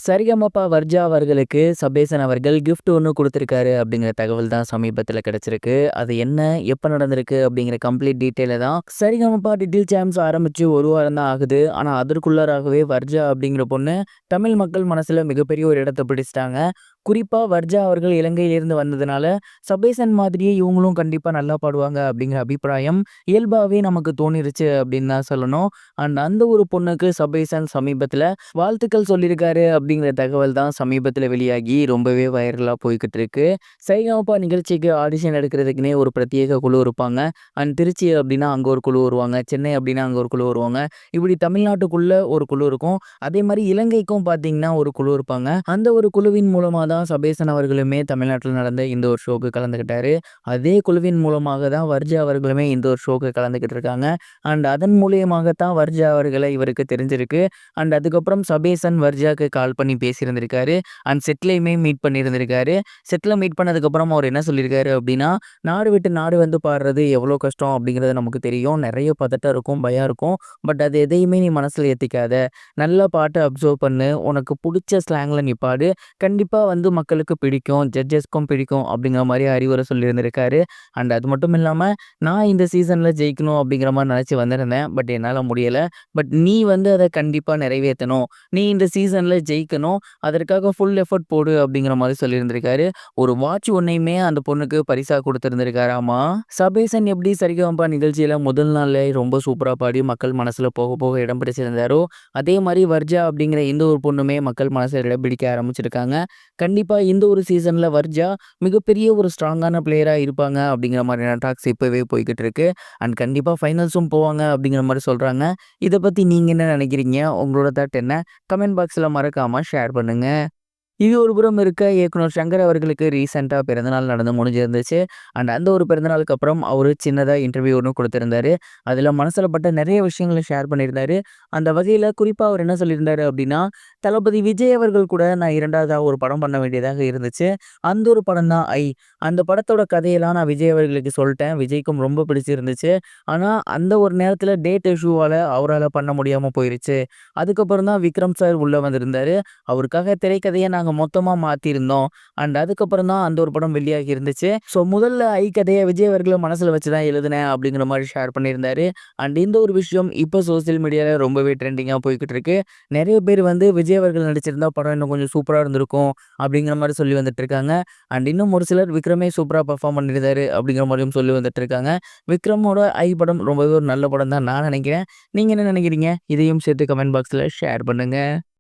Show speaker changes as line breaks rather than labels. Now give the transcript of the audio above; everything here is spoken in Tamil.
சரிகமப வர்ஜா அவர்களுக்கு சபேசன் அவர்கள் கிஃப்ட் ஒண்ணு குடுத்திருக்காரு அப்படிங்கிற தகவல் தான் சமீபத்தில கிடைச்சிருக்கு. அது என்ன? எப்ப நடந்திருக்கு? அப்படிங்கிற கம்ப்ளீட் டீட்டெயில தான் சரிகமப லிட்டில் சாம்ப்ஸ் ஆரம்பிச்சு 1 வாரம் தான் ஆகுது. ஆனா அதற்குள்ளாராகவே வர்ஜா அப்படிங்கிற பொண்ணு தமிழ் மக்கள் மனசுல மிகப்பெரிய ஒரு இடத்த பிடிச்சுட்டாங்க. குறிப்பா வர்ஜா அவர்கள் இலங்கையிலிருந்து வந்ததுனால, சபேசன் மாதிரியே இவங்களும் கண்டிப்பா நல்லா பாடுவாங்க அப்படிங்கிற அபிப்பிராயம் இயல்பாவே நமக்கு தோணிருச்சு அப்படின்னு தான் சொல்லணும். அண்ட் அந்த ஒரு பொண்ணுக்கு சபேசன் சமீபத்தில வாழ்த்துக்கள் சொல்லியிருக்காரு அப்படிங்கிற தகவல் தான் சமீபத்தில வெளியாகி ரொம்பவே வைரலா போய்க்கிட்டு இருக்கு. சரிகமப நிகழ்ச்சிக்கு ஆடிஷன் எடுக்கிறதுக்குன்னே ஒரு பிரத்யேக குழு இருப்பாங்க. அண்ட் திருச்சி அப்படின்னா அங்க ஒரு குழு வருவாங்க. சென்னை அப்படின்னா அங்க ஒரு குழு வருவாங்க. இப்படி தமிழ்நாட்டுக்குள்ள ஒரு குழு இருக்கும். அதே மாரி இலங்கைக்கும் பார்த்தீங்கன்னா ஒரு குழு இருப்பாங்க. அந்த ஒரு குழுவின் மூலமா தான் சபேசன் அவர்களுமே தமிழ்நாட்டில நடந்த இந்த ஒரு ஷோக்கு கலந்துக்கிட்டாரு. அதே குழுவின் மூலமாக தான் வர்ஜா அவர்களுமே இந்த ஒரு ஷோக்கு கலந்துக்கிட்டு இருக்காங்க. அண்ட் அதன் மூலியமாக தான் வர்ஜா அவர்கள இவருக்கு தெரிஞ்சிருக்கு. அண்ட் அதுக்கப்புறம் சபேசன் வர்ஜாக்கு கால் பண்ணி பேசியிருந்திருக்காரு. And செட்லயுமே meet பண்ணியிருந்திருக்காரு. செட்ல மீட் பண்ணதுக்கப்புறம் அவர் என்ன சொல்லியிருக்காரு அப்படின்னா, நாடு விட்டு நாடு வந்து பாடுறது எவ்வளோ கஷ்டம் அப்படிங்கிறது நமக்கு தெரியும். நெறைய பதட்டம் இருக்கும், பயம் இருக்கும். பட் அது எதையுமே நீ மனசுல ஏத்திக்காத. நல்லா பாட்ட அப்சர்வ் பண்ணு. உனக்கு புடிச்ச ஸ்லாங்ல நீ பாடு. கண்டிப்பா வந்து மக்களுக்கு பிடிக்கும். ஜட்ஜஸ்க்கும் பிடிக்கும் அப்படிங்கிற மாரி அறிவுரை சொல்லியிருந்திருக்காரு. அண்ட் அது மட்டும் இல்லாம, நான் இந்த சீசன்ல ஜெயிக்கணும் அப்படிங்கிற மாரி நெனச்சு வந்திருந்தேன். பட் என்னால முடியல. பட் நீ வந்து அத கண்டிப்பா நிறைவேத்தணும். நீ இந்த சீசன்ல ஜெயிக்கணும். அதற்காக ஃபுல் எஃபோர்ட் போடு அப்படிங்கிற மாரி சொல்லியிருந்திருக்காரு. ஒரு வாட்ச் ஒன்னையுமே அந்த பொண்ணுக்கு பரிசா குடுத்திருந்திருக்காராமா. சபேசன் எப்படி சரிகமப நிகழ்ச்சியில முதல் நாள்லே ரொம்ப சூப்பரா பாடி மக்கள் மனசுல போக போக இடம் பிடிச்சிருந்தாரோ, அதே மாரி வர்ஜா அப்படிங்கிற இந்த ஒரு பொண்ணுமே மக்கள் மனசுல இடம் பிடிக்க ஆரம்பிச்சிருக்காங்க. கண்டிப்பா இந்த ஒரு சீசன்ல வர்ஜா மிகப்பெரிய ஒரு ஸ்ட்ராங்கான பிளேயரா இருப்பாங்க அப்படிங்கிற மாதிரியான டாக்ஸ் இப்பவே போய்க்கிட்டு இருக்கு. அண்ட் கண்டிப்பா ஃபைனல்ஸும் போவாங்க அப்படிங்கிற மாரி சொல்றாங்க. இத பத்தி நீங்க என்ன நினைக்கிறீங்க? உங்களோட தாட் என்ன? கமெண்ட் பாக்ஸ்ல மறக்காம ஷேர் பண்ணுங்க. இது ஒரு புறம் இருக்க இயக்குனர் சங்கர் அவர்களுக்கு ரீசென்ட்டா பிறந்தநாள் நடந்து முடிஞ்சிருந்துச்சு. அண்ட் அந்த ஒரு பிறந்தநாளுக்கு அப்புறம் அவரு சின்னதா இன்டர்வியூ ஒண்ணு குடுத்திருந்தாரு. அதுல மனசுல பட்ட நெறைய விஷயங்கள ஷேர் பண்ணியிருந்தாரு. அந்த வகையில குறிப்பா அவர் என்ன சொல்லியிருந்தாரு அப்படின்னா, தளபதி விஜய் அவர்கள் கூட நான் 2வதா ஒரு படம் பண்ண வேண்டியதாக இருந்துச்சு. அந்த ஒரு படம் தான் ஐ. அந்த படத்தோட கதையெல்லாம் நான் விஜய் அவர்களுக்கு சொல்ட்டேன். விஜய்க்கும் ரொம்ப பிடிச்சிருந்துச்சு. ஆனா அந்த ஒரு நேரத்துல டேட் இஷ்யூவால அவரால பண்ண முடியாம போயிருச்சு. அதுக்கப்புறம் தான் விக்ரம் சார் உள்ள வந்திருந்தாரு. அவருக்காக திரைக்கதைய நாங்க மொத்தமா மாத்தியிருந்தோம். அண்ட் அதுக்கப்புறம் தான் அந்த ஒரு படம் வெளியாகி இருந்துச்சு. ஸோ முதல்ல ஐ கதைய விஜய் அவர்கள மனசுல வச்சு தான் எழுதினேன் அப்படிங்கிற மாரி ஷேர் பண்ணியிருந்தாரு. அண்ட் இந்த ஒரு விஷயம் இப்ப சோசியல் மீடியால ரொம்பவே ட்ரெண்டிங்கா போய்க்கிட்டு இருக்கு. நெறைய பேர் வந்து விஜய் அவர்கள் நடிச்சிருந்தா படம் இன்னும் கொஞ்சம் சூப்பரா இருந்திருக்கும் அப்படிங்கிற மாரி சொல்லி வந்துட்டு இருக்காங்க. அண்ட் இன்னும் ஒரு சிலர் விக்ரமே சூப்பரா பெர்ஃபார்ம் பண்ணியிருந்தாரு அப்படிங்கிற மாரியும் சொல்லி வந்துட்டு இருக்காங்க. விக்ரமோட ஐ படம் ரொம்பவே ஒரு நல்ல படம் தான் நான் நினைக்கிறேன். நீங்க என்ன நினைக்கிறீங்க? இதையும் சேர்த்து கமெண்ட் பாக்ஸ்ல ஷேர் பண்ணுங்க.